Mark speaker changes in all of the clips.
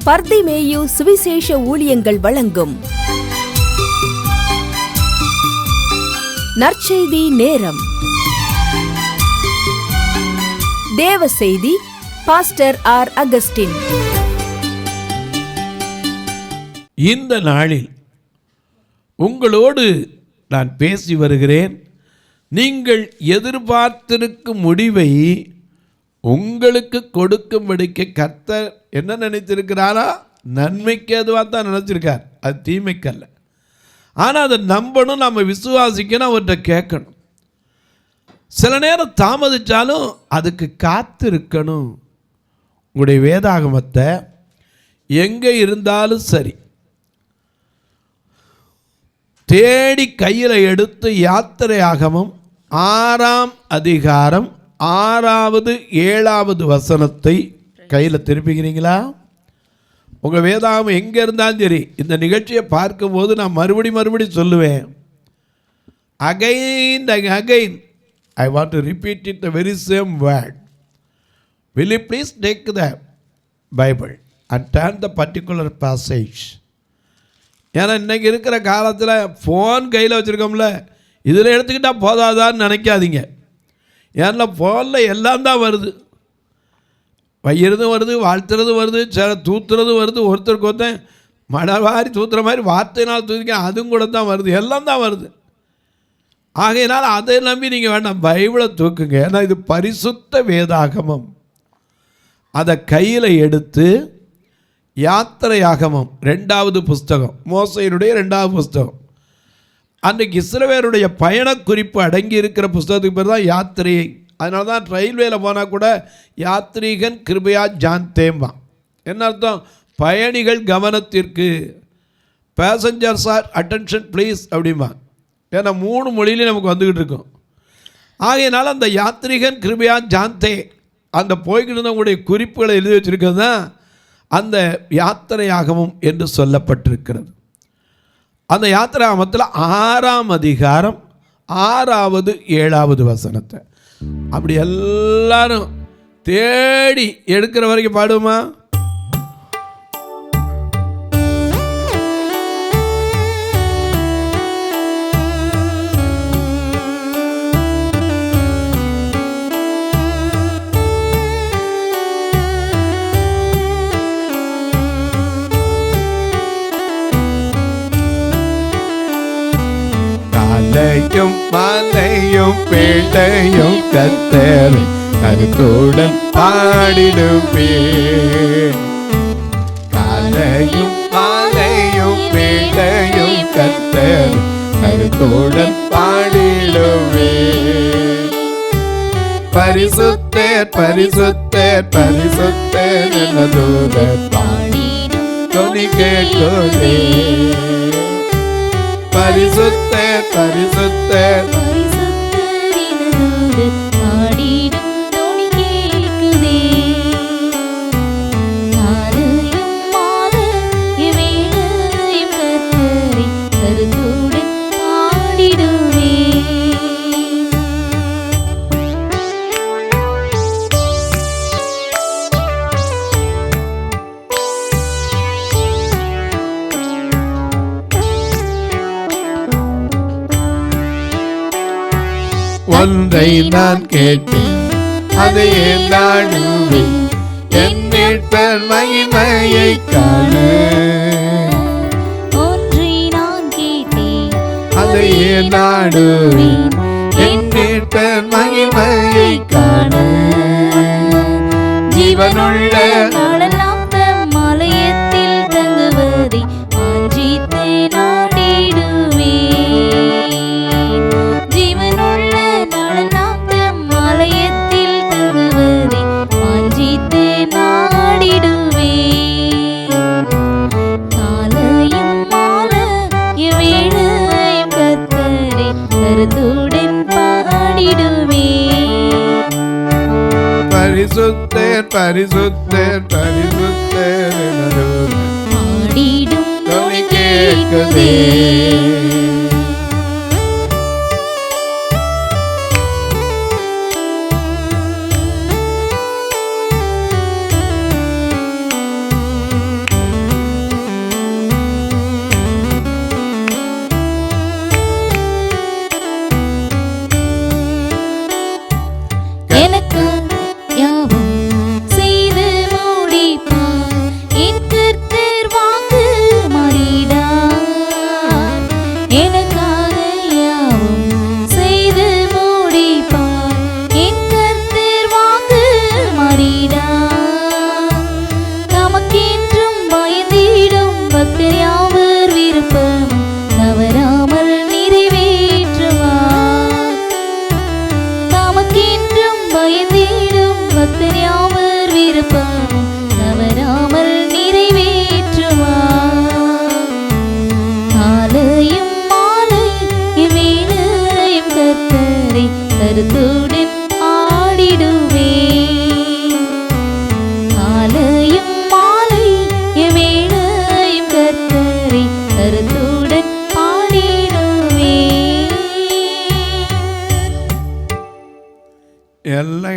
Speaker 1: பர்திமேயு சுவிசேஷ ஊழியங்கள் வழங்கும் நற்செய்தி நேரம். தேவ செய்தி பாஸ்டர் ஆர். அகஸ்டின்.
Speaker 2: இந்த நாளில் உங்களோடு நான் பேசி வருகிறேன். நீங்கள் எதிர்பார்த்திருக்கும் முடிவை உங்களுக்கு கொடுக்கும்படிக்கு கர்த்தர் என்ன நினைத்திருக்கிறாரா? நன்மைக்கு அதுவாக தான் நினச்சிருக்கார், அது தீமைக்கல்ல. ஆனால் அதை நம்பணும், நம்ம விசுவாசிக்கணும், அவர்கிட்ட கேட்கணும். சில நேரம் தாமதித்தாலும் அதுக்கு காத்திருக்கணும். உங்களுடைய வேதாகமத்தை எங்கே இருந்தாலும் சரி தேடி கையில் எடுத்து யாத்திரையாகமம் 6ஆம் அதிகாரம் 6வது 7வது வசனத்தை கையில் திருப்பிக்கிறீங்களா? உங்கள் வேதாகமம் எங்கே இருந்தாலும் சரி, இந்த நிகழ்ச்சியை பார்க்கும்போது நான் மறுபடி சொல்லுவேன். Again I want to repeat it the very same word. Will you please take the Bible and turn the particular passage? ஏன்னா இன்றைக்கி இருக்கிற காலத்தில் ஃபோன் கையில் வச்சுருக்கோம்ல, இதில் எடுத்துக்கிட்டால் போதாதான்னு நினைக்காதீங்க. ஏன்னா ஃபோனில் எல்லாம் தான் வருது. வையிறதும் வருது, வாழ்த்துறதும் வருது, சில தூத்துறதும் வருது. ஒருத்தருக்கு ஒருத்தன் மணவாரி தூத்துற மாதிரி வார்த்தையினால் தூத்திக்க அதுவும் கூட தான் வருது, எல்லாம் தான் வருது. ஆகையினால் அதை நம்பி நீங்கள் வேண்டாம், பைபிளை தூக்குங்க. ஏன்னா இது பரிசுத்த வேதாகமம். அதை கையில் எடுத்து யாத்திரையாகமம் 2வது புஸ்தகம், மோசேயினுடைய 2வது புஸ்தகம், அன்றைக்கு இஸ்ரவேலுடைய பயண குறிப்பு அடங்கி இருக்கிற புஸ்தகத்துக்கு பேர் தான் யாத்திரை. அதனால தான் ரயில்வேல போனால் கூட யாத்ரீகன் கிருபையா ஜான்தேம்பான். என்ன அர்த்தம்? பயணிகள் கவனத்திற்கு, பேசஞ்சர்ஸ் ஆர் அட்டென்ஷன் ப்ளீஸ் அப்படிம்பா. ஏன்னா 3 மொழியிலையும் நமக்கு வந்துக்கிட்டு இருக்கோம். ஆகையினால அந்த யாத்ரீகன் கிருபையா ஜான்தே அந்த போய்கிட்டு இருந்தவங்களுடைய குறிப்புகளை எழுதி வச்சுருக்கிறது தான் அந்த யாத்திரையாகமம் என்று சொல்லப்பட்டிருக்கிறது. அந்த யாத்திராகமத்தில் 6ஆம் அதிகாரம் 6வது 7வது வசனத்தை அப்படி எல்லாரும் தேடி எடுக்கிற வரைக்கும் பாடுமா?
Speaker 3: மலையும் மலையும் பேட்டையும் கர்த்தரை கருத்துடன் பாடிடுவே. காலையும் மலையும் பேட்டையும் கர்த்தரை கருத்துடன் பாடிடுவே. பரிசுத்தர் பரிசுத்தர் பரிசுத்தர் என தூதர் பாடிடும் தொனி கேட்குதே. பரிசுத்தர் பரிசுத்தர் பரிசுத்தர் என பாடிடும் தொனி கேட்குதே. காலையும் மாலையும் வேளையும் கர்த்தரை கருத்துடன் பாடிடுவே. ஒன்றை நான் கேட்டேன், அதையே நாடுவேன், என் மீட்பர் மகிமையை காண. ஒன்றை நான் கேட்டேன், அதையே நாடுவேன், என் மீட்பர் மகிமையை காண. ஜீவனுள்ள நாளெல்லாம் தம் ஆலயத்தில் தங்குவதை வாஞ்சித்து நாடிடுவே. பரிசுத்தர் பரிசுத்தர் பரிசுத்தர் என பாடிடும் தொனி கேட்குதே.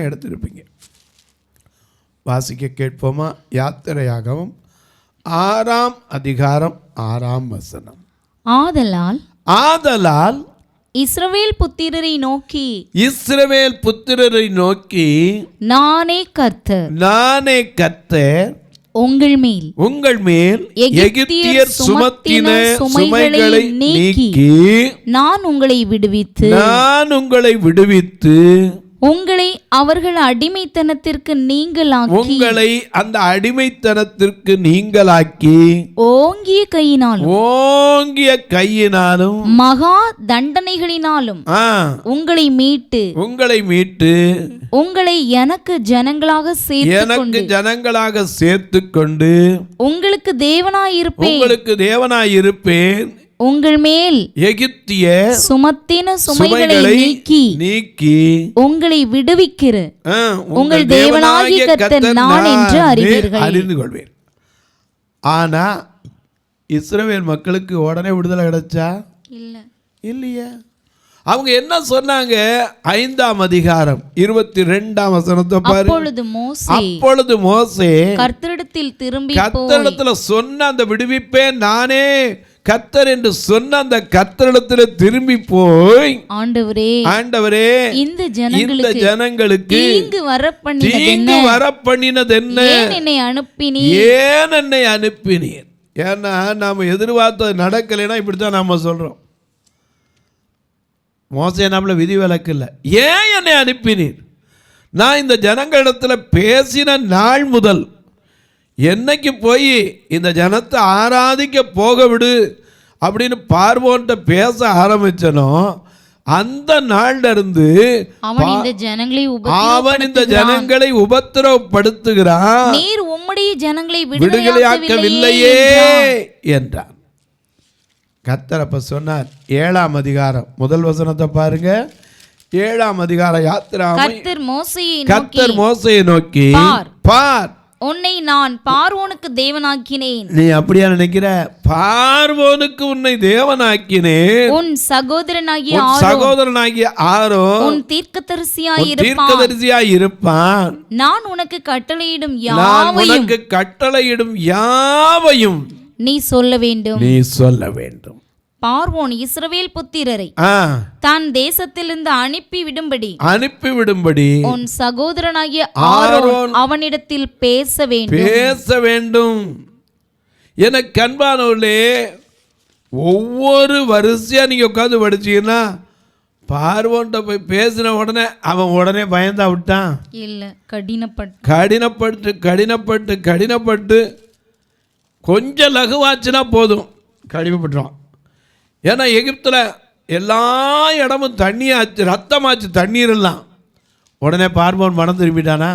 Speaker 2: தான் எடுத்திருப்பீங்க. வாசிக்க கேட்போமா? யாத்திரையாகவும் 6ஆம் அதிகாரம் 6ஆம் வசனம். ஆதலால்
Speaker 3: இஸ்ரவேல் புத்திரரை
Speaker 2: நோக்கி
Speaker 3: நானே கர்த்தர் உங்கள் மேல் எகிப்தியர் சுமத்தின சுமைகளை நீக்கி நான் உங்களை விடுவித்து உங்களை அவர்கள் அடிமைத்தனத்திற்கு நீங்களாக்கி ஓங்கிய கையினாலும் மகா தண்டனைகளினாலும் உங்களை மீட்டு உங்களை எனக்கு ஜனங்களாக சேர்த்துக்கொண்டு உங்களுக்கு தேவனாயிருப்பேன் உங்கள் மேல் எகிப்திய சுமத்தின சுமைகளை நீக்கி உங்களை விடுவிக்கிற உங்கள் தேவனாகிய கர்த்தர் நான் என்று அறிந்து
Speaker 2: கொள்வேன். ஆனா இஸ்ரவேல் மக்களுக்கு உடனே விடுதலை கிடைச்சா? இல்லையா? அவங்க என்ன சொன்னாங்க? 5ஆம் அதிகாரம் 22ஆம் வசனத்தை பாரு. அப்பொழுது மோசே கர்த்தரிடத்தில் சொன்ன அந்த விடுவிப்பேன் நானே கர்த்தர் என்று சொன்ன அந்த கர்த்தரிடத்தில் திரும்பி போய், ஆண்டவரே இந்த ஜனங்களுக்கு தீங்கு வரப்பண்ணினது என்ன? ஏன் என்னை அனுப்பினீர்? ஏன்னா நாம எதிர்பார்த்தது நடக்கலைன்னா இப்படித்தான் நாம சொல்றோம். மோசே நம்மள விதி விலக்கு இல்லை. ஏன் என்னை அனுப்பினீர்? நான் இந்த ஜனங்களிடத்தில் பேசின நாள் முதல் என்னைக்கு போய் இந்த ஜனத்தை ஆராதிக்க போக விடு அப்படின்னு பார்வோன்ட்ட பேச ஆரம்பிச்சனோ அந்த நாள்ல இருந்து அவன் இந்த ஜனங்களை உபத்திரவப்படுத்துகிறான்,
Speaker 3: நீர் உம்முடைய ஜனங்களை
Speaker 2: விடுதலையாக்கவில்லையே என்றான். கர்த்தர் அப்ப சொன்னார். 7ஆம் அதிகாரம் முதல் வசனத்தை பாருங்க. 7ஆம் அதிகாரம் கர்த்தர் மோசேயை நோக்கி, பார்,
Speaker 3: உன்னை நான் பார்வோனுக்கு தேவனாக்கினேன்.
Speaker 2: நீ அப்படியா நினைக்கிற? பார்வோனுக்கு உன்னை தேவனாக்கினேன்.
Speaker 3: உன் சகோதரனாகிய ஆரோன் உன் தீர்க்கதரிசியாய் இருப்பான். நான் உனக்கு கட்டளையிடும் யாவையும் நீ சொல்ல வேண்டும். பார்வோன் இஸ்ரவேல் புத்திரரை தான் தேசத்திலிருந்து அனுப்பிவிடும்படி உன் சகோதரனாகிய ஆரோன் அவனிடத்தில் பேச வேண்டும்.
Speaker 2: எனக்கு அன்பானவர்களே, ஒவ்வொரு வரிசையா நீங்க உட்கார்ந்து படிச்சீங்கன்னா பார்வோன்ட்ட போய் பேசின உடனே அவன் உடனே பயந்தா விட்டான்
Speaker 3: இல்ல,
Speaker 2: கடினப்பட்டு கொஞ்சம் லகுவாச்சுன்னா போதும் கடினப்பட்டுறான். ஏன்னா எகிப்தில் எல்லா இடமும் தண்ணியாச்சு, ரத்தமாச்சு, தண்ணீர் எல்லாம். உடனே பார்வோன் மனம் திரும்பிட்டானா?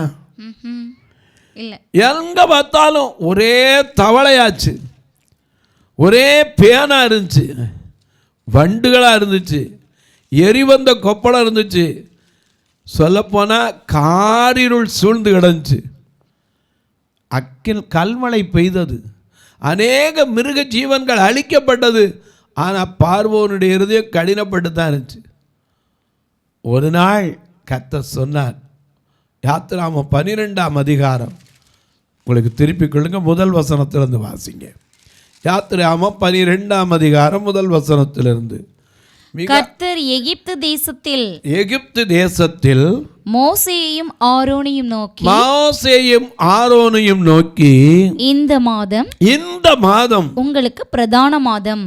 Speaker 2: எங்க பார்த்தாலும் ஒரே தவளையாச்சு, ஒரே பேனா இருந்துச்சு, வண்டுகளா இருந்துச்சு, எரிவந்த கொப்பளம் இருந்துச்சு. சொல்லப்போனா காரிருள் சூழ்ந்து கிடந்துச்சு. கல்மழை பெய்தது, அநேக மிருக ஜீவன்கள் அழிக்கப்பட்டது. ஆனால் பார்வோனுடைய இருதயம் கடினப்பட்டு தான் இருந்துச்சு. ஒரு நாள் கர்த்தர் சொன்னார். யாத்திராகமம் 12ஆம் அதிகாரம் உங்களுக்கு திருப்பிக் கொள்ளுங்க, முதல் வசனத்திலிருந்து வாசிங்க. யாத்திராகமம் 12ஆம் அதிகாரம் முதல் வசனத்திலிருந்து.
Speaker 3: கர்த்தர் எகிப்து தேசத்தில் மோசேயையும் ஆரோனையும் நோக்கி இந்த மாதம் உங்களுக்கு பிரதான மாதம்,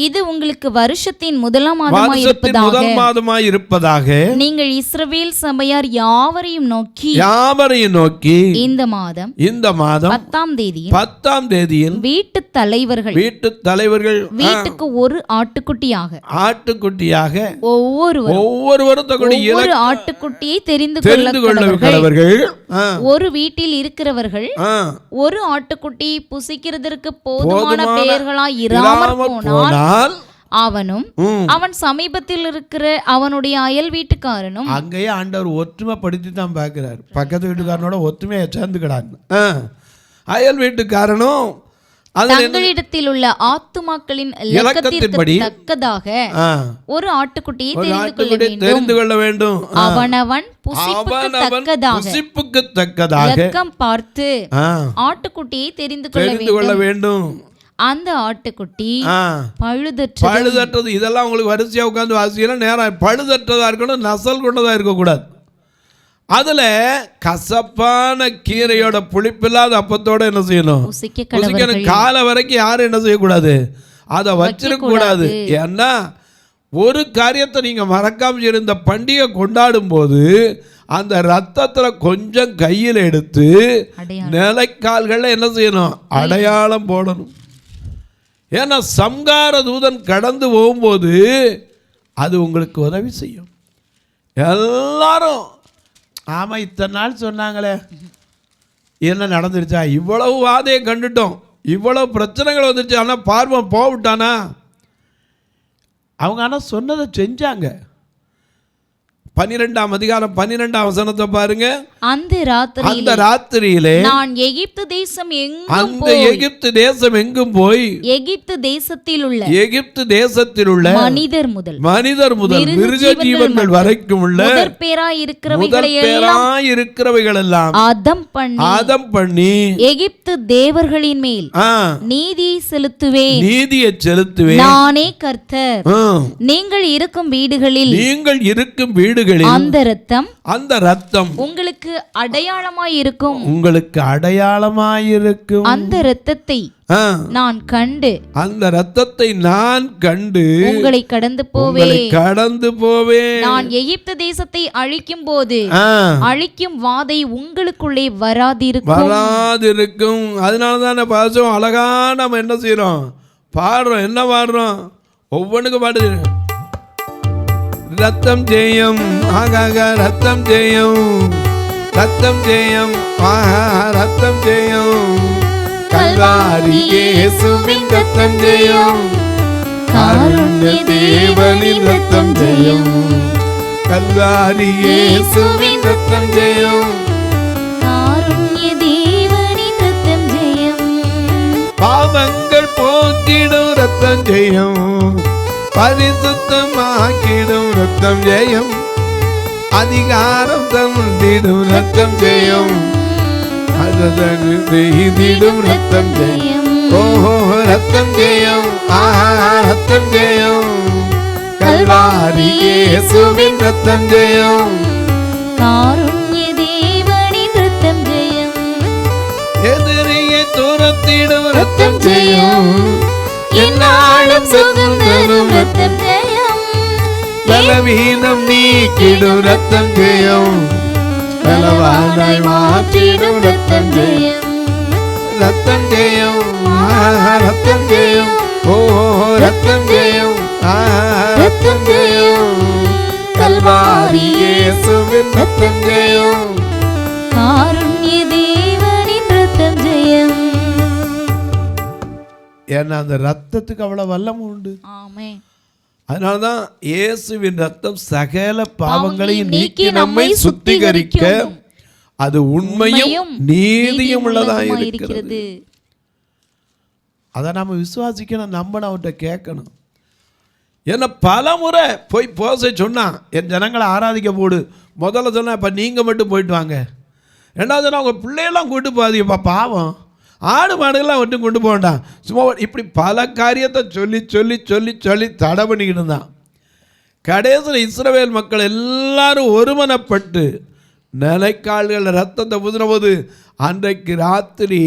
Speaker 3: இது உங்களுக்கு வருஷத்தின் முதல் மாதமாய் இருப்பதாக நீங்கள் இஸ்ரவேல் சபையார் யாவரையும் நோக்கி இந்த மாதம் 10ஆம் தேதியில் வீட்டு தலைவர்கள் வீட்டுக்கு ஒரு ஆட்டுக்குட்டியாக ஒவ்வொருவரும் தங்களுடைய ஆட்டுக்குட்டியை தெரிந்து கொள்ளவர்கள், ஒரு வீட்டில் இருக்கிறவர்கள் ஒரு ஆட்டுக்குட்டி புசிக்கிறதற்கு போதுமான பெயர்களாய் இராமற் போனால் அவனும் அவன் சமீபத்தில் இருக்கிற அவனுடைய அயல் வீட்டுக்காரனும்.
Speaker 2: அங்கேயே ஆண்டவர் ஒற்றுமைப்படுத்தி தான் பார்க்கிறார். பக்கத்து வீட்டுக்காரனோட ஒற்றுமையை சேர்ந்துக்கிறான். அயல் வீட்டுக்காரனும்
Speaker 3: தங்களிடத்தில் உள்ள ஆத்துமாக்களின் இலக்கத்தின்படி தக்கதாக ஒரு ஆட்டுக்குட்டியை தெரிந்து கொள்ள வேண்டும். அவனவன் புசிப்புக்கு தக்கதாக இலக்கம் பார்த்து ஆட்டுக்குட்டியை தெரிந்து கொள்ள வேண்டும். அந்த ஆட்டுக்குட்டி பழுதற்றது.
Speaker 2: இதெல்லாம் உங்களுக்கு வரிசையா உட்கார்ந்து வாசிக்கலாம். நேரம் பழுதற்றதா இருக்கணும், நசல் கொண்டதா இருக்கக்கூடாது. அதுல கசப்பான கீரையோட புளிப்பில்லாத அப்பத்தோட என்ன செய்யணும்? புசிக்கணும். காலை வரைக்கும் யாரும் என்ன செய்யக்கூடாது? அதை வச்சிருக்க கூடாது. ஏன்னா ஒரு காரியத்தை நீங்க மறக்காம இருந்த பண்டிகை கொண்டாடும் போது அந்த ரத்தத்துல கொஞ்சம் கையில் எடுத்து நிலைக்கால்கள்ல என்ன செய்யணும்? அடையாளம் போடணும். ஏன்னா சம்கார தூதன் கடந்து போகும்போது அது உங்களுக்கு உதவி செய்யும். எல்லாரும் ஆமா இத்தனை நாள் சொன்னாங்களே, என்ன நடந்துருச்சா? இவ்வளவு வாதையை கண்டுட்டோம், இவ்வளவு பிரச்சனைகள் வந்துருச்சு, ஆனால் பார்வன் போவிட்டானா? அவங்க ஆனால் சொன்னதை செஞ்சாங்க. 12ஆம் அதிகாரம் 12ஆம் வசனத்தை பாருங்க.
Speaker 3: அந்த
Speaker 2: ராத்திரியிலே
Speaker 3: நான் எகிப்து தேசம்
Speaker 2: எங்கும் போய்
Speaker 3: எகிப்து
Speaker 2: தேசத்தில் உள்ள மனிதர் முதல் மிருக ஜீவன்கள் வரைக்கும் உள்ள முதற்பேராயிருக்கிறவைகள் எல்லாம் ஆதம் பண்ணி
Speaker 3: எகிப்து தேவர்களின் மேல் நீதியை செலுத்துவேன். நானே கர்த்தர். நீங்கள் இருக்கும் வீடுகளில் அந்த ரத்தம் உங்களுக்கு அடையாளமாயிருக்கும். அந்த ரத்தத்தை நான் கண்டு உங்களை கடந்து போவேன். நான் எகிப்து தேசத்தை அழிக்கும் போது அழிக்கும் வாதை உங்களுக்குள்ளே வராதிருக்கும்.
Speaker 2: அதனாலதான் பாசம் அழகா நம்ம என்ன செய்யறோம்? பாடுறோம். என்ன பாடுறோம்? ஒவ்வொன்றுக்கும் பாடு. ரத்தம் ஜெயம், ஆகாக ரத்தம் ஜெயம், ரத்தம் ஜெயம், ஆஹா ரத்தம் ஜெயம், கல்வாரி இயேசுவின் ரத்தம் ஜெயம், காருண்ய தேவனின் ரத்தம் ஜெயம், கல்வாரி இயேசுவின் ரத்தம் ஜெயம், காருண்ய தேவனின் ரத்தம் ஜெயம், பாவங்கள் போக்கிடும் ரத்தம் ஜெயம், பரிசுத்தமாக்கிடும் ரத்தம் ஜெயம், அதிகாரம் தந்திடும் ரத்தம் ஜெயம், செய்திடும் ரத்தம் ஜெயம். ஓஹோ ரத்தம் ஜெயம், ஆஹா ரத்தம் ஜெயம், கல்வாரி இயேசுவின் ரத்தம் ஜெயம், காருண்ய தேவனின் ரத்தம் ஜெயம், எதிரியை துரத்திடும் ரத்தம் ஜெயம், என்னாலும் சுகம் தரும் ரத்தம் ஜெயம், பலவீனம் நீக்கிடும் ரத்தம் ஜெயம், பலவானாய் மாற்றிடும் ரத்தம் ஜெயம், ரத்தம் ஜெயம், ரத்தம் ஜெயம், ஓ ரத்தம் ஜெயம், ரத்தம் ஜெயம், கல்வாரி இயேசுவின் ரத்தம் ஜெயம், காருண்ய தேவனின் ரத்தம் ஜெயம். ஏன்னா அந்த ரத்தத்துக்கு அவ்வளவு வல்லமை உண்டு. அதனாலதான் இயேசுவின் ரத்தம் சகல பாவங்களையும் நீக்கி நம்மை சுத்திகரிக்க அது உண்மையும் நீதியும் உள்ளதாக இருக்கிறது. அதை நாம விசுவாசிக்கணும், நம்பணும், அவர்கிட்ட கேட்கணும். ஏன்னா பல முறை போய் போச சொன்னா என் ஜனங்களை ஆராதிக்க போடு. முதல்ல சொன்னா இப்ப நீங்க மட்டும் போயிட்டு வாங்க. ரெண்டாவது சொன்னா உங்க பிள்ளையெல்லாம் கூட்டு போகாதீங்கப்பா, பாவம், ஆடு மாடுகள்லாம் ஒன்றும் கொண்டு போகண்டாம், சும்மா இப்படி பல காரியத்தை சொல்லி சொல்லி சொல்லி சொல்லி தடை பண்ணிக்கிட்டு இருந்தான். கடைசியில் இஸ்ரவேல் மக்கள் எல்லாரும் ஒருமனப்பட்டு நிலைக்கால்கள் ரத்தத்தை புதினபோது அன்றைக்கு ராத்திரி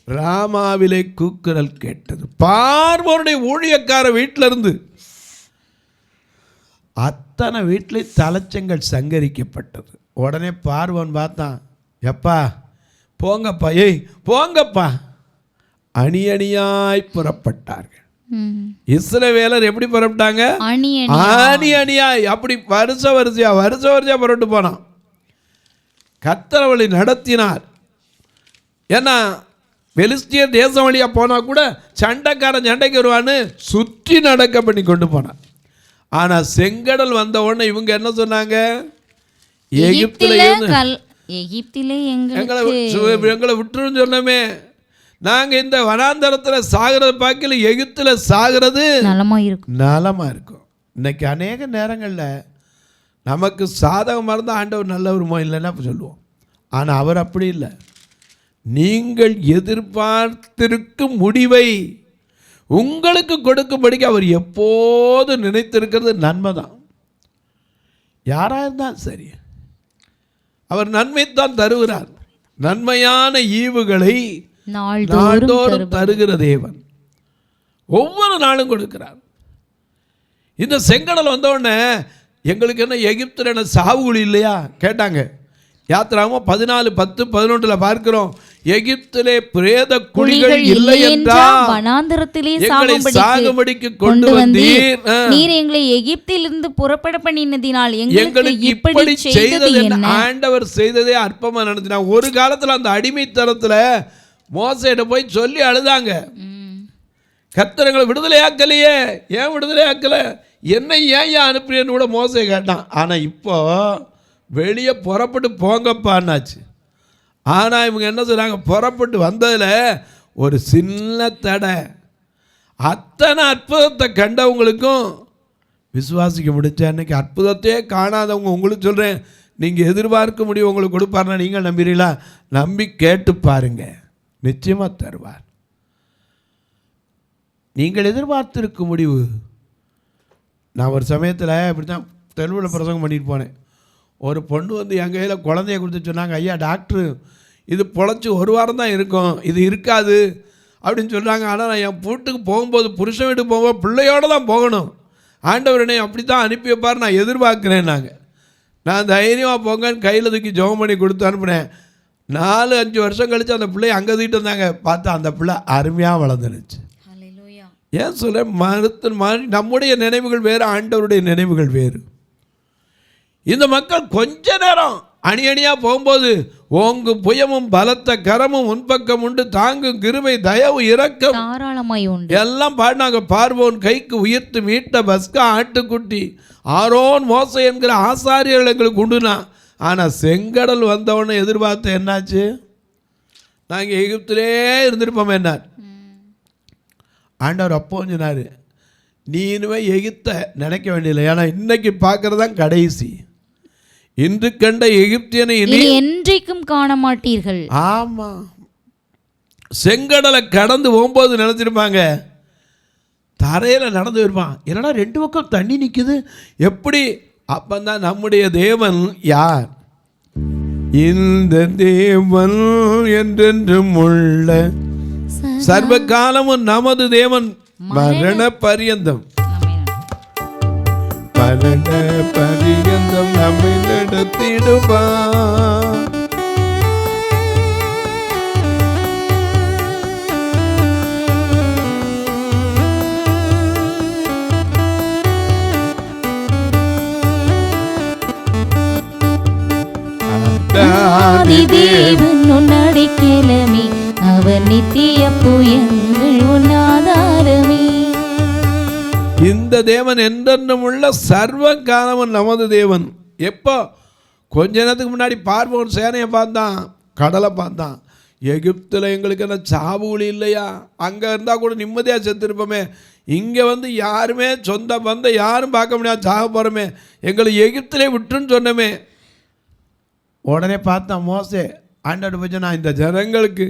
Speaker 2: ராமாவிலே கூக்குரல் கேட்டது. பார்வோனுடைய ஊழியக்கார வீட்டில் இருந்து அத்தனை வீட்டிலே தலைச்சங்கள் சங்கரிக்கப்பட்டது. உடனே பார்வோன் பார்த்தான், எப்பா போங்கப்பா, ஏய் போங்கப்பா, அணி அணியாய் புறப்பட்டார்கள். இஸ்ரவேலர் எப்படி புறப்பட்டாங்க? அணி அணியாய், அப்படி வரிசையா புறப்பட்டு போனான். கர்த்தர் அவளை நடத்தினார். ஏன்னா பெலிஸ்தியர் தேசம் வழியா போனா கூட சண்டைக்காரன் சண்டைக்கு வருவான்னு சுற்றி நடக்க பண்ணி கொண்டு போனான். ஆனா செங்கடல் வந்த உடனே இவங்க என்ன சொன்னாங்க? எகிப்திலே எங்களை விட்டுருன்னு சொன்னமே, நாங்கள் இந்த வனாந்தரத்தில் சாகிறத பார்க்கல, எகிப்தில் சாகிறது நலமாக இருக்கும். இன்னைக்கு அநேக நேரங்களில் நமக்கு சாதகமாக இருந்தால் ஆண்டவர் நல்லவருமோ இல்லைன்னா சொல்லுவோம். ஆனால் அவர் அப்படி இல்லை. நீங்கள் எதிர்பார்த்திருக்கும் முடிவை உங்களுக்கு கொடுக்கும்படிக்கு அவர் எப்போது நினைத்திருக்கிறது நன்மை தான். யாராக இருந்தாலும் சரி, அவர் நன்மைத்தான் தருகிறார். நன்மையான ஈவுகளை நாள்தோறும் தருகிற தேவன் ஒவ்வொரு நாளும் கொடுக்கிறார். இந்த செங்கடல் வந்தோடனே எங்களுக்கு என்ன எகிப்தில் என்ன சாவுகுழி இல்லையா கேட்டாங்க. யாத்திராகமம் 14:10-11 பார்க்கிறோம், எகிப்திலே பிரேத குழிகள் இல்லை என்றால் எங்களை சாகும்படிக்கு கொண்டு வந்தீர்,
Speaker 3: நீர் எங்களை எகிப்திலிருந்து புறப்பட பண்ணினதினால்
Speaker 2: எங்களுக்கு இப்படி செய்தது என்ன? ஆண்டவர் செய்ததே அற்பமா நடந்துனா. ஒரு காலத்துல அந்த அடிமைத்தனத்துல மோசேட்ட போய் சொல்லி அழுதாங்க, கர்த்தர் எங்களை விடுதலையாக்கலையே, ஏன் விடுதலையாக்கல, என்னை ஏன் அனுப்புறேன்னு கூட மோசே கேட்டான். ஆனா இப்போ வெளியே புறப்பட்டு போங்கப்பான்னாச்சு. ஆனால் இவங்க என்ன சொல்கிறாங்க, புறப்பட்டு வந்ததில் ஒரு சின்ன தடை. அத்தனை அற்புதத்தை கண்டவங்களுக்கும் விசுவாசிக்க முடிச்ச அன்னைக்கு அற்புதத்தையே காணாதவங்க உங்களுக்கு சொல்கிறேன், நீங்கள் எதிர்பார்க்க முடியும் உங்களுக்கு கொடுப்பாருன்னா நீங்கள் நம்புறீங்களா? நம்பி கேட்டு பாருங்க, நிச்சயமாக தருவார். நீங்கள் எதிர்பார்த்திருக்க முடிவு. நான் ஒரு சமயத்தில் இப்படி தான் தெருவில் பிரசங்கம் பண்ணிட்டு போனேன். ஒரு பொண்ணு வந்து என் கையில் குழந்தைய கொடுத்து சொன்னாங்க, ஐயா டாக்டரு இது பொழைச்சி ஒரு வாரம் தான் இருக்கும், இது இருக்காது அப்படின்னு சொல்கிறாங்க. ஆனால் நான் என் வீட்டுக்கு போகும்போது, புருஷன் வீட்டுக்கு போகும்போது பிள்ளையோடு தான் போகணும், ஆண்டவர் என்னை அப்படி தான் அனுப்பி வைப்பார், நான் எதிர்பார்க்குறேன். நான் தைரியமாக போங்கன்னு கையில் தூக்கி ஜெபம் பண்ணி கொடுத்து அனுப்புனேன். 4-5 வருஷம் கழித்து அந்த பிள்ளையை அங்கே தூக்கிட்டு வந்தாங்க. பார்த்தா அந்த பிள்ளை அருமையாக வளர்ந்துருச்சு. ஏன் சொல்ல மாதிரி நம்முடைய நினைவுகள் வேறு, ஆண்டவருடைய நினைவுகள் வேறு. இந்த மக்கள் கொஞ்ச நேரம் அணி அணியாக போகும்போது ஓங்கும் புயமும் பலத்த கரமும் உன்பக்கம் உண்டு, தாங்கும் கிருபை தயவு இரக்கம் எல்லாம் பாடினாங்க. பார்வோன் கைக்கு உயிர்த்து மீட்ட பஸ்கா ஆட்டுக்குட்டி ஆரோன் மோசை என்கிற ஆசாரியர்கள் எங்களுக்கு உண்டுனா. ஆனால் செங்கடல் வந்தவொடனே எதிர்பார்த்து என்னாச்சு, நாங்கள் எகிப்திலே இருந்திருப்போம் என்னார். ஆண்டவர் அப்போ சொன்னார், நீ இனிமேல் எகிப்த நினைக்க வேண்டியதில்லை, ஏன்னா இன்னைக்கு பார்க்கறது தான் கடைசி. இன்று கண்ட எகிப்தியனை இனி
Speaker 3: என்றைக்கும் காண மாட்டீர்கள்.
Speaker 2: ஆமா, செங்கடலை கடந்து போகும்போது நினைச்சிருப்பாங்க, தரையில் நடந்து வருவான், என்னடா 2 பக்கம் தண்ணி நிற்குது எப்படி? அப்பந்தான் நம்முடைய தேவன் யார்? இந்த தேவன் என்றென்றும் உள்ள சர்வ காலமும் நமது தேவன் மரண பரியந்தம் நம்மை நடத்திடுவார்.
Speaker 3: தேவன் உன்னடிக்கலமே, அவர் நித்திய புயங்கள் உன்னாதாரமே.
Speaker 2: இந்த தேவன் என்றென்றும் உள்ள சர்வ காலமும் நமது தேவன். எப்போ கொஞ்ச நேரத்துக்கு முன்னாடி பார்வோன் சேனையை பார்த்தான், கடலை பார்த்தான். எகிப்தில் எங்களுக்கு என்ன சாவுகுழி இல்லையா? அங்கே இருந்தால் கூட நிம்மதியாக செத்துருப்போமே. இங்கே வந்து யாருமே சொந்த பந்த யாரும் பார்க்க முடியாது, சாக போகிறோமே, எங்களை எகிப்திலே விட்டுன்னு சொன்னமே. உடனே பார்த்தான் மோசே, ஆண்டோட போய் நான் இந்த ஜனங்களுக்கு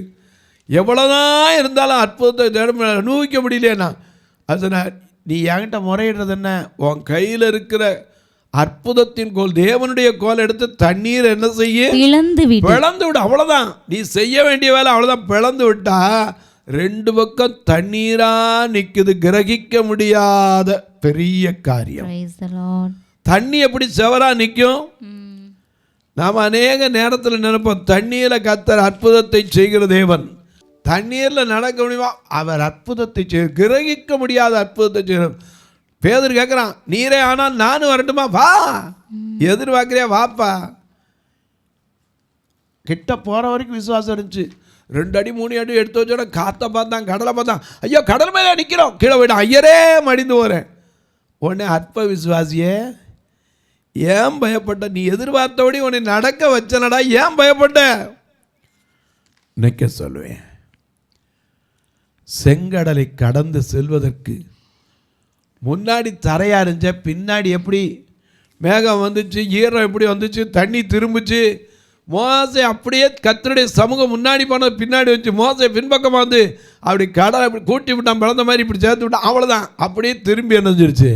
Speaker 2: எவ்வளோதான் இருந்தாலும் அற்புதத்தை அனுபவிக்க முடியலையேண்ணா. அது நீ என்கிட்ட முறையிடுறது என்ன? உன் கையில் இருக்கிற அற்புதத்தின் கோல், தேவனுடைய கோல் எடுத்து தண்ணீர் என்ன செய்ய பிளந்து விடு, அவ்வளோதான். நீ செய்ய வேண்டிய வேலை அவ்வளோதான். பிளந்து விட்டா 2 பக்கம் தண்ணீரா நிற்குது. கிரகிக்க முடியாத பெரிய காரியம். தண்ணி எப்படி செவரா நிற்கும்? நாம் அநேக நேரத்தில் நினைப்போம் தண்ணீரில் கர்த்தர் அற்புதத்தை செய்கிற தேவன். தண்ணீரில் நடக்க முடியுமா? அவர் அற்புதத்தை கிரகிக்க முடியாத அற்புதத்தை செய்கிறார். பேதுரு கேட்குறான், நீரே ஆனால் நானும் வரட்டுமா? வா, எதிர்பார்க்குறியா? வாப்பா. கிட்ட போகிற வரைக்கும் விசுவாசம் இருந்துச்சு. 2 அடி 3 அடி எடுத்து வச்சோட காற்றை பார்த்தான், கடலை பார்த்தான். ஐயோ கடல் மேலே நிற்கிறோம், கீழே போய்ட்டான், ஐயரே மடிந்து போகிறேன். உடனே அற்ப விசுவாசியே, ஏன் பயப்பட்ட? நீ எதிர்பார்த்தபடி உன்னை நடக்க வச்சனடா, ஏன் பயப்பட்ட? நிற்க சொல்லுவேன். செங்கடலை கடந்து செல்வதற்கு முன்னாடி தரையாக இருந்துச்ச, பின்னாடி எப்படி மேகம் வந்துச்சு, ஈரம் எப்படி வந்துச்சு, தண்ணி திரும்பிச்சு. மோசே அப்படியே கர்த்தருடைய சமூகம் முன்னாடி போனது பின்னாடி வச்சு, மோசே பின்பக்கமாக வந்து அப்படி கடலை அப்படி கூட்டி விட்டான், பிறந்த மாதிரி இப்படி சேர்த்து விட்டான், அவ்வளோதான். அப்படியே திரும்பி என்னஞ்சிருச்சு,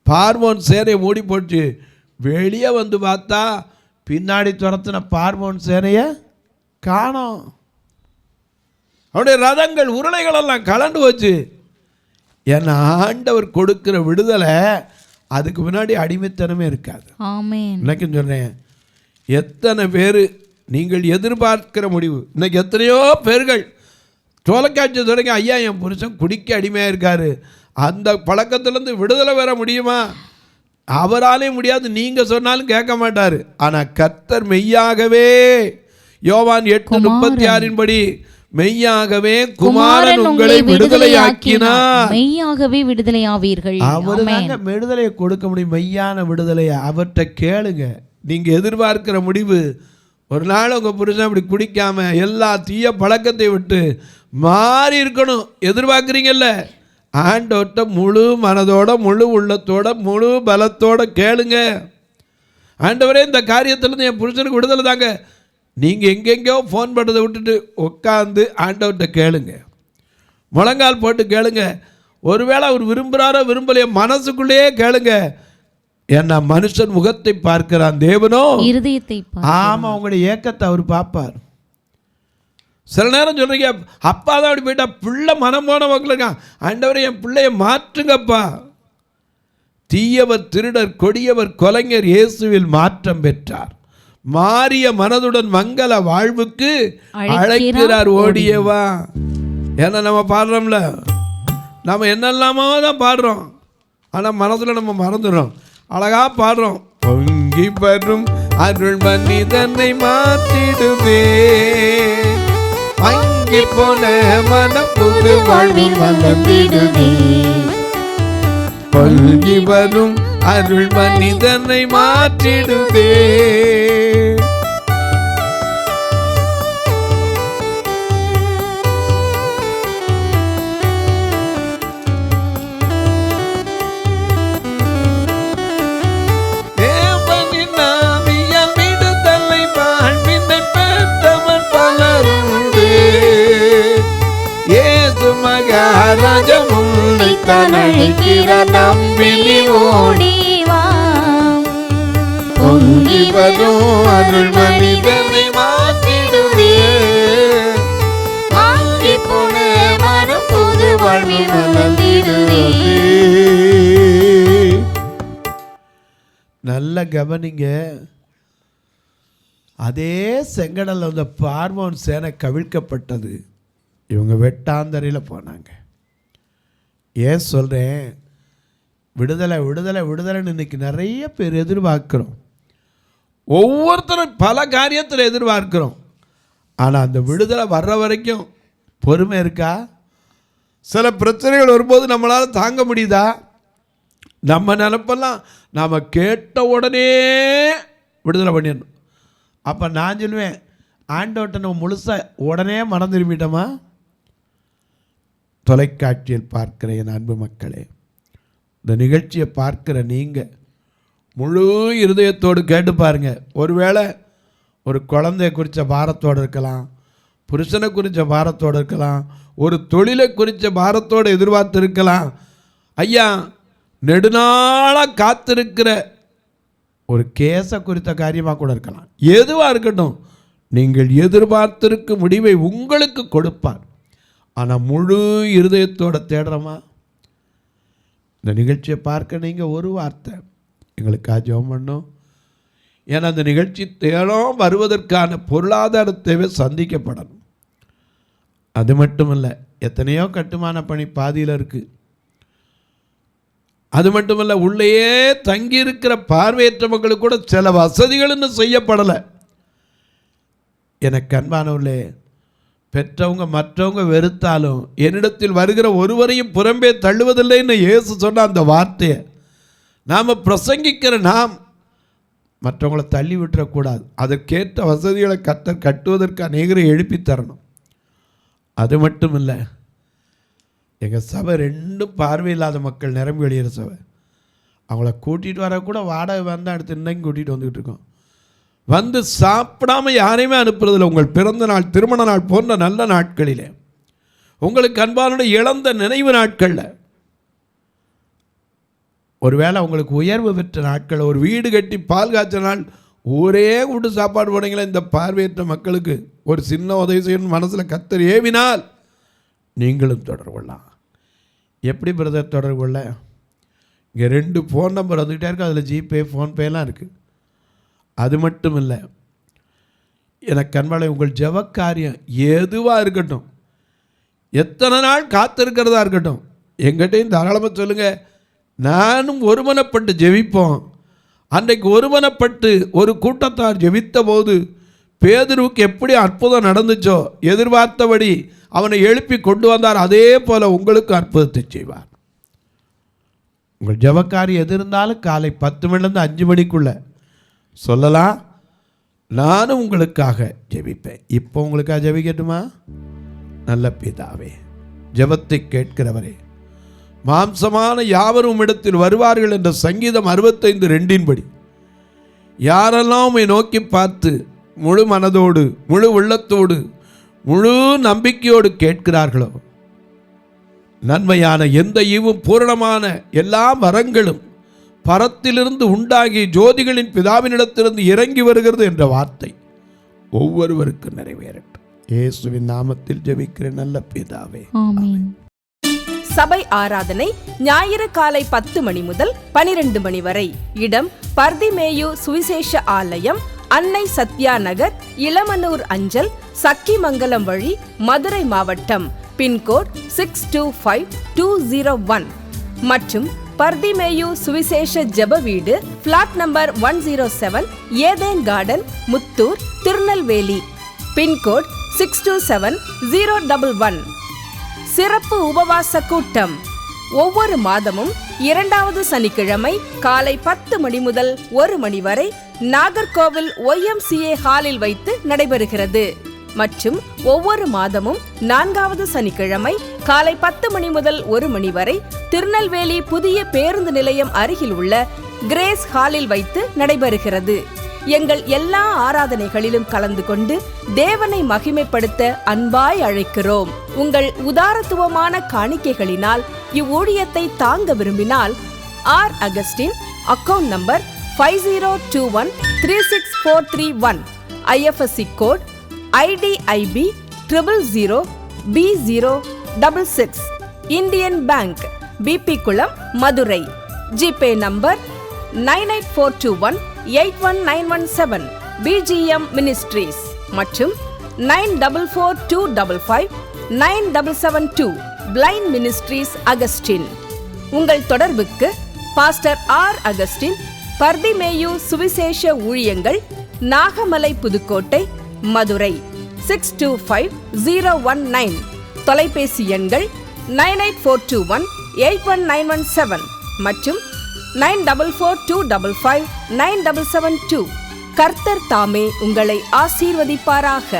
Speaker 2: பார்வோன் சேனையை மூடி போச்சு. வெளியே வந்து பார்த்தா பின்னாடி துரத்தின பார்வோன் சேனையை காணோம். அவருடைய ரதங்கள் உருளைகளெல்லாம் கலண்டு வச்சு. என் ஆண்டவர் கொடுக்கிற விடுதலை அதுக்கு முன்னாடி அடிமைத்தனமே இருக்காது.
Speaker 3: ஆமென்.
Speaker 2: இன்னைக்கு சொல்கிறேன், எத்தனை பேர் நீங்கள் எதிர்பார்க்கிற முடிவு. இன்னைக்கு எத்தனையோ பேர்கள் தொலைக்காட்சி தொடங்கி, ஐயா என் புருஷன் குடிக்க அடிமையாக இருக்கார், அந்த பழக்கத்திலேருந்து விடுதலை பெற முடியுமா? அவராலே முடியாது, நீங்கள் சொன்னாலும் கேட்க மாட்டார். ஆனால் கர்த்தர் மெய்யாகவே யோவான் 8:36 படி மெய்யாகவே குமாரன் உங்களை விடுதலையாக்கினார்,
Speaker 3: மெய்யாகவே விடுதலையாவீர்கள்.
Speaker 2: அவரு தாங்க விடுதலையை கொடுக்க முடியும், மெய்யான விடுதலையை. அவர்கிட்ட கேளுங்க. நீங்க எதிர்பார்க்கிற முடிவு, ஒரு நாள் உங்க புருஷன் அப்படி குடிக்காம எல்லா தீய பழக்கத்தை விட்டு மாறி இருக்கணும் எதிர்பார்க்குறீங்கல்ல, ஆண்டவர்கிட்ட முழு மனதோட முழு உள்ளத்தோட முழு பலத்தோட கேளுங்க. ஆண்டவரே இந்த காரியத்திலேருந்து என் புருஷனுக்கு விடுதலை தாங்க. நீங்கள் எங்கெங்கோ ஃபோன் பண்ணுறதை விட்டுட்டு உட்காந்து ஆண்டவர்கிட்ட கேளுங்க, முழங்கால் போட்டு கேளுங்க. ஒருவேளை அவர் விரும்புகிறாரோ விரும்பலையோ மனசுக்குள்ளேயே கேளுங்க. ஏன்னா மனுஷன் முகத்தை பார்க்கிறான், தேவனோ இருதயத்தை. ஆமாம், உங்களுடைய ஏக்கத்தை அவர் பார்ப்பார். சில நேரம் சொல்கிறீங்க, அப்பா தான் அப்படி போயிட்டா, பிள்ளை மனம் போன மக்கள் இருக்கான், ஆண்டவரை என் பிள்ளையை மாற்றுங்கப்பா. தீயவர் திருடர் கொடியவர் கொலைஞர் இயேசுவில் மாற்றம் பெற்றார், மாறிய மனதுடன் மங்கள வாழ்வுக்கு அழைக்கிறார் ஓடியவா. ஏன்னா நம்ம பாடுறோம்ல, நம்ம என்னெல்லாமோ தான் பாடுறோம், ஆனால் மனதில் நம்ம மறந்துடுறோம். அழகா பாடுறோம், பொங்கி வரும் அருள் மனிதனை மாற்றிடுவே, அங்கி போன மனம் புது வாழ்வில் வளர்ந்திடுவே, பொங்கி வரும் அருள் மனிதனை மாற்றிடுவே. மகாராஜம் உன்னை தான் அழைக்கிற நம்பினி ஓடிவா, பொங்கி வரும் அருள் மனிதனை மாற்றிடுவே, வாங்கி போன மனம் புது வாழ்வில் வளர்ந்திடுவே. நல்ல கவனிங்க. அதே செங்கடல்ல அந்த பார்வோன் சேனை கவிழ்க்கப்பட்டது, இவங்க வெட்டாந்தரையில் போனாங்க. ஏன் சொல்கிறேன், விடுதலை விடுதலை விடுதலைன்னு இன்றைக்கி நிறைய பேர் எதிர்பார்க்குறோம். ஒவ்வொருத்தரும் பல காரியத்தில் எதிர்பார்க்குறோம். ஆனால் அந்த விடுதலை வர்ற வரைக்கும் பொறுமை இருக்கா? சில பிரச்சனைகள் வரும்போது நம்மளால் தாங்க முடியுதா? நம்ம நினைப்பெல்லாம் நாம் கேட்ட உடனே விடுதலை பண்ணிடணும். அப்போ நான் சொல்லுவேன், ஆண்டவர்கிட்ட நம்ம முழுசாக உடனே மனம் திரும்பிட்டோமா? தொலைக்காட்சியில் பார்க்கிற என் அன்பு மக்களே, இந்த நிகழ்ச்சியை பார்க்கிற நீங்கள் முழு இருதயத்தோடு கேட்டு பாருங்க. ஒருவேளை ஒரு குழந்தைய குறித்த பாரத்தோடு இருக்கலாம், புருஷனை குறித்த பாரத்தோடு இருக்கலாம், ஒரு தொழிலை குறித்த பாரத்தோடு எதிர்பார்த்து இருக்கலாம். ஐயா, நெடுநாளாக காத்திருக்கிற ஒரு கேஸை குறித்த காரியமாக கூட இருக்கலாம். எதுவாக இருக்கட்டும், நீங்கள் எதிர்பார்த்திருக்கும் முடிவை உங்களுக்கு கொடுப்பார். ஆனால் முழு இருதயத்தோடு தேடுறோமா? இந்த நிகழ்ச்சியை பார்க்க நீங்கள் ஒரு வார்த்தை எங்களுக்காக ஜெபம் பண்ணோம். ஏன்னா அந்த நிகழ்ச்சி தேடம் வருவதற்கான பொருளாதார தேவை சந்திக்கப்படணும். அது மட்டும் இல்லை, எத்தனையோ கட்டுமான பணி பாதியில் இருக்குது. அது மட்டுமல்ல, உள்ளேயே தங்கியிருக்கிற பார்வையற்ற மக்களுக்கு கூட சில வசதிகள் இன்னும் செய்யப்படலை. எனக்கு அன்பானவர்களே, பெற்றவங்க மற்றவங்க வெறுத்தாலும் என்னிடத்தில் வருகிற ஒருவரையும் புறம்பே தள்ளுவதில்லைன்னு இயேசு சொன்ன அந்த வார்த்தையை நாம் பிரசங்கிக்கிற நாம் மற்றவங்களை தள்ளி விட்டுறக்கூடாது. அதற்கேற்ற வசதிகளை கற்றுவதற்கு அநேகரை எழுப்பி தரணும். அது மட்டும் இல்லை, எங்கள் சபை 2 பார்வை இல்லாத மக்கள் நிரம்பி வெளியேற சபை. அவங்கள கூட்டிகிட்டு வர கூட வாடகை வந்தால் அடுத்து இன்னைக்கு கூட்டிகிட்டு வந்துக்கிட்டு இருக்கோம். வந்து சாப்பிடாம யாரையுமே அனுப்புறதில்லை. உங்கள் பிறந்த நாள், திருமண நாள் போன்ற நல்ல நாட்களில், உங்களுக்கு அன்பானுடைய இழந்த நினைவு நாட்களில், ஒருவேளை உங்களுக்கு உயர்வு பெற்ற நாட்கள், ஒரு வீடு கட்டி பால் காய்ச்ச நாள், ஒரே கூட்டு சாப்பாடு போனீங்களே, இந்த பார்வையற்ற மக்களுக்கு ஒரு சின்ன உதவி செய்யணும் மனசில் கர்த்தர் ஏவினால் நீங்களும் தொடர்பு கொள்ளலாம். எப்படி பிரதர் தொடர்பு கொள்ள? இங்கே 2 ஃபோன் நம்பர் வந்துக்கிட்டே இருக்குது. அதில் ஜிபே, ஃபோன்பேலாம் இருக்குது. அது மட்டும் இல்லை, எனக்கு அன்பாலே உங்கள் ஜெப காரியம் எதுவாக இருக்கட்டும், எத்தனை நாள் காத்திருக்கிறதா இருக்கட்டும், எங்கிட்டையும் தாராளமாக சொல்லுங்கள். நானும் ஒருமனப்பட்டு ஜெபிப்போம். அன்றைக்கு ஒருமனப்பட்டு ஒரு கூட்டத்தார் ஜெபித்த போது பேதுருவுக்கு எப்படி அற்புதம் நடந்துச்சோ, எதிர்பார்த்தபடி அவனை எழுப்பி கொண்டு வந்தார். அதே போல் உங்களுக்கு அற்புதத்தை செய்வார். உங்கள் ஜெபக்காரி எது இருந்தாலும் காலை 10 மணிலேருந்து 5 மணிக்குள்ளே சொல்லலாம், நானும் உங்களுக்காக ஜெபிப்பேன். இப்போ உங்களுக்காக ஜெபிக்கட்டுமா? நல்ல பிதாவே, ஜெபத்தை கேட்கிறவரே, மாம்சமான யாவரும் இடத்தில் வருவார்கள் என்ற சங்கீதம் 65:2 யாரெல்லாம் உம்மை நோக்கி பார்த்து முழு மனதோடு, முழு உள்ளத்தோடு, முழு நம்பிக்கையோடு கேட்கிறார்களோ, நன்மையான எந்த ஈவும் பூரணமான எல்லா வரங்களும் பரத்திலிருந்து உண்டாகி ஜோதிகளின் பிதாவினிடத்திலிருந்து இறங்கி வருகிறது என்ற வார்த்தை ஒவ்வொருவருக்கும் நிறைவேறட்டும். இயேசுவின் நாமத்தில் ஜெபிக்கிற நல்ல பிதாவே,
Speaker 3: ஆமென்.
Speaker 1: சபை ஆராதனை ஞாயிறு காலை 10 மணி முதல் 12 மணி வரை. இடம் பர்திமேயு சுவிசேஷ ஆலயம், அன்னை சத்யா நகர், இளமனூர் அஞ்சல், சக்கிமங்கலம் வழி, மதுரை மாவட்டம். பின்கோட் 625201 மற்றும் பர்திமேயு சுவிசேஷ ஜெப வீடு, flat number 107, Eden garden, Muthur, Tirunelveli. Pincode 627011. சிறப்பு உபவாச கூட்டம் ஒவ்வொரு மாதமும் 2வது சனிக்கிழமை காலை 10 மணி முதல் 1 மணி வரை நாகர்கோவில் YMCA ஹாலில் வைத்து நடைபெறுகிறது. மற்றும் ஒவ்வொரு மாதமும் 4வது சனிக்கிழமை காலை 10 மணி முதல் 1 மணி வரை திருநெல்வேலி புதிய பேருந்து நிலையம் அருகில் உள்ள கிரேஸ் ஹாலில் வைத்து நடைபெறுகிறது. எங்கள் எல்லா ஆராதனைகளிலும் கலந்து கொண்டு தேவனை மகிமைப்படுத்த அன்பாய் அழைக்கிறோம். உங்கள் உதாரத்துவமான காணிக்கைகளினால் இவ்வூழியத்தை தாங்க விரும்பினால் R. Augustine, account number 5021364331, IFSC code IDIB 000B066, Indian bank, BP Kulam, Madurai. GPay number 98421819117, BGM ministries மற்றும் 9442559772, பிளைண்ட் மினிஸ்ட்ரீஸ் அகஸ்டின். உங்கள் தொடர்புக்கு பாஸ்டர் R. அகஸ்டின், பர்திமேயு சுவிசேஷ ஊழியங்கள், நாகமலை, புதுக்கோட்டை, மதுரை 625019. தொலைபேசி எண்கள் 9842181917 மற்றும் 9442559772. கர்த்தர் தாமே உங்களை ஆசீர்வதிப்பாராக.